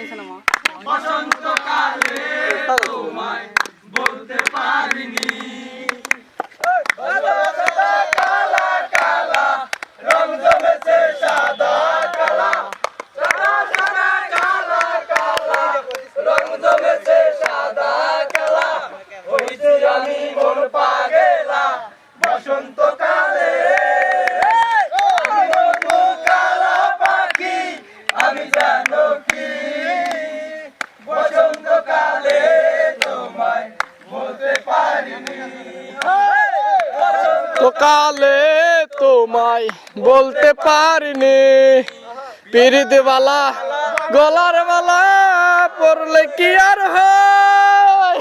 নিছে না মা বসন্তকালে তোমায় বলতে পারিনি কালা কালা রং জমেছে সাদা কালা সাদা সাদা কালা কালা রং জমেছে সাদা কালা হইছি আমি মন পাগেলা বসন্তকালে কালা পাখি আমি জানো কি বসন্তকালে তোমায় বলতে পারিনি তো কালে তোমায় বলতে পারিনি পিরিতওয়ালা গলার মালা পরলে কি আর হয়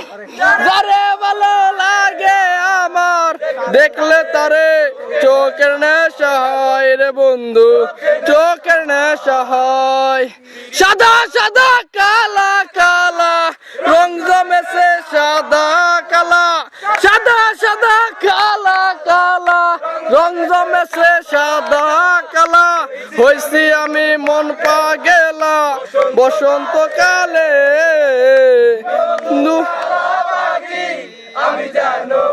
যারে ভালো লাগে আমার দেখলে তারে চোখের নেশা হয় রে বন্ধু চোখের নেশা হয় সাদা সাদা কালা কালা রং জমেছে সাদা কালা সাদা সাদা কালা কালা রং জমেছে সাদা কালা হইছি আমি মন পাগেলা বসন্তকালে আমি জানো